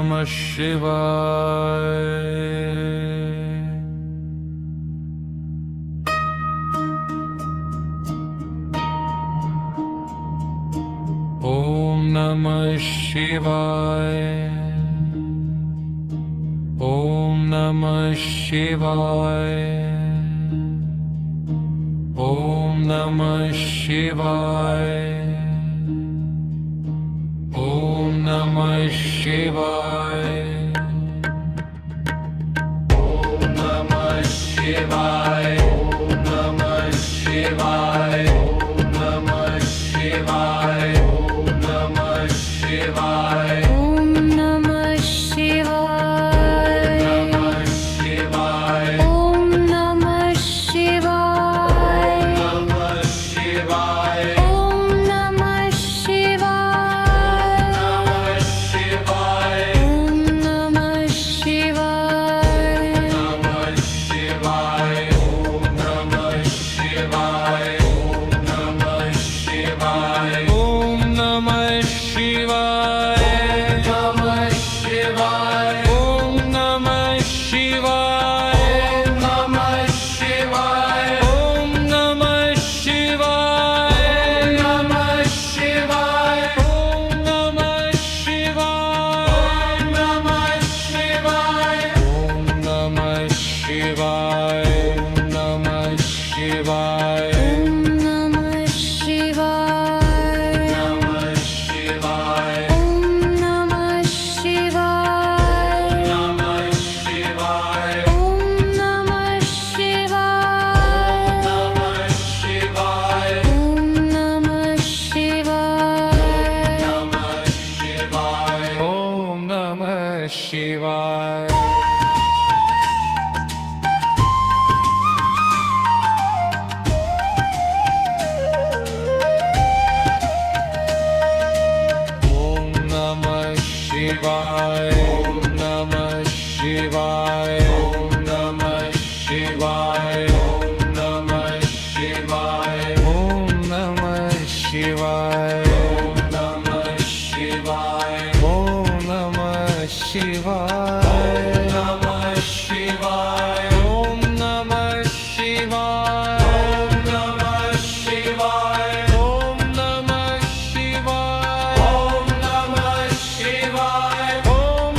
નમઃ શિવાય. ઓમ નમઃ શિવાય. ઓમ નમઃ શિવાય. ઓમ નમઃ શિવાય. ઓમ નમઃ શિવાય. ઓમ નમઃ શિવાય. ઓમ નમઃ શિવાય. ઓમ નમઃ શિવાય. ઓમ નમઃ શિવાય. ઓમ નમઃ શિવાય. ઓમ નમઃ શિવાય. નમઃ શિવાય. ઓમ નમઃ શિવાય. ઓમ નમઃ શિવાય. નમઃ શિવાય. ઓમ નમઃ શિવાય. ઓમ નમઃ શિવાય. ઓમ નમઃ શિવાય. નમઃ શિવાય. ઓમ નમઃ શિવાય. નમઃ શિવાય. ઓમ નમઃ શિવાય. નમઃ શિવાય. ઓમ નમઃ શિવાય. નમઃ શિવાય. ઓમ નમઃ શિવાય. નમઃ શિવાય. ઓમ નમઃ શિવાય. નમઃ શિવાય. ઓમ નમઃ શિવાય. નમઃ શિવાય. ઓમ નમઃ શિવાય. નમઃ શિવાય. ઓમ નમઃ શિવાય. નમઃ શિવાય. ઓમ નમઃ શિવાય. ઓમ નમઃ શિવાય. ઓમ નમઃ શિવાય. ઓમ નમઃ શિવાય. ઓમ નમઃ શિવાય. ઓમ નમઃ શિવાય. ઓમ નમઃ શિવાય. ઓમ નમઃ શિવાય. નમઃ શિવાય. ઓમ નમઃ શિવાય. ઓમ નમઃ શિવાય. ઓમ નમઃ શિવાય. ઓમ નમઃ શિવાય. ઓમ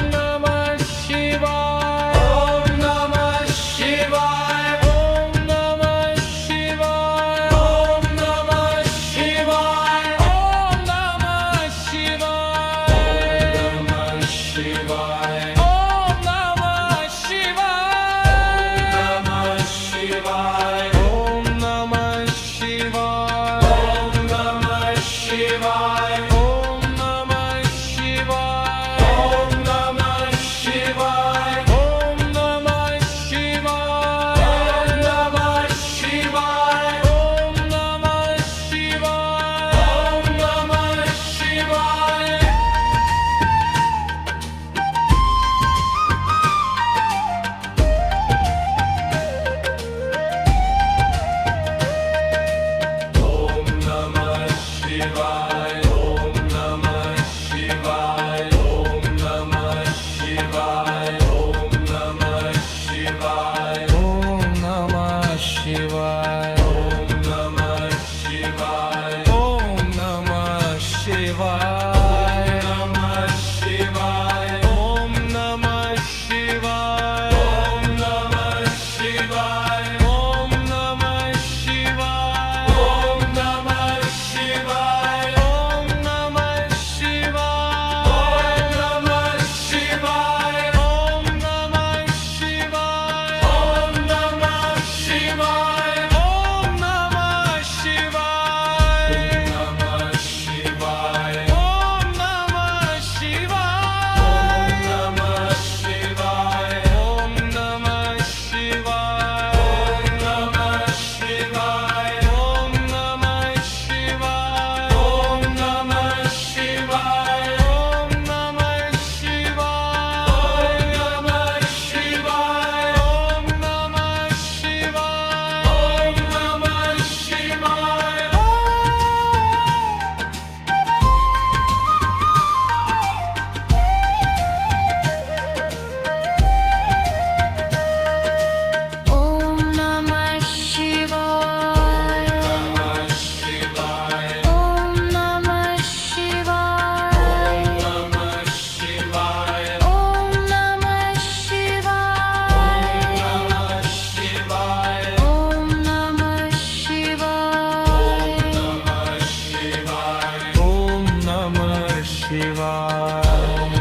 શિવાય.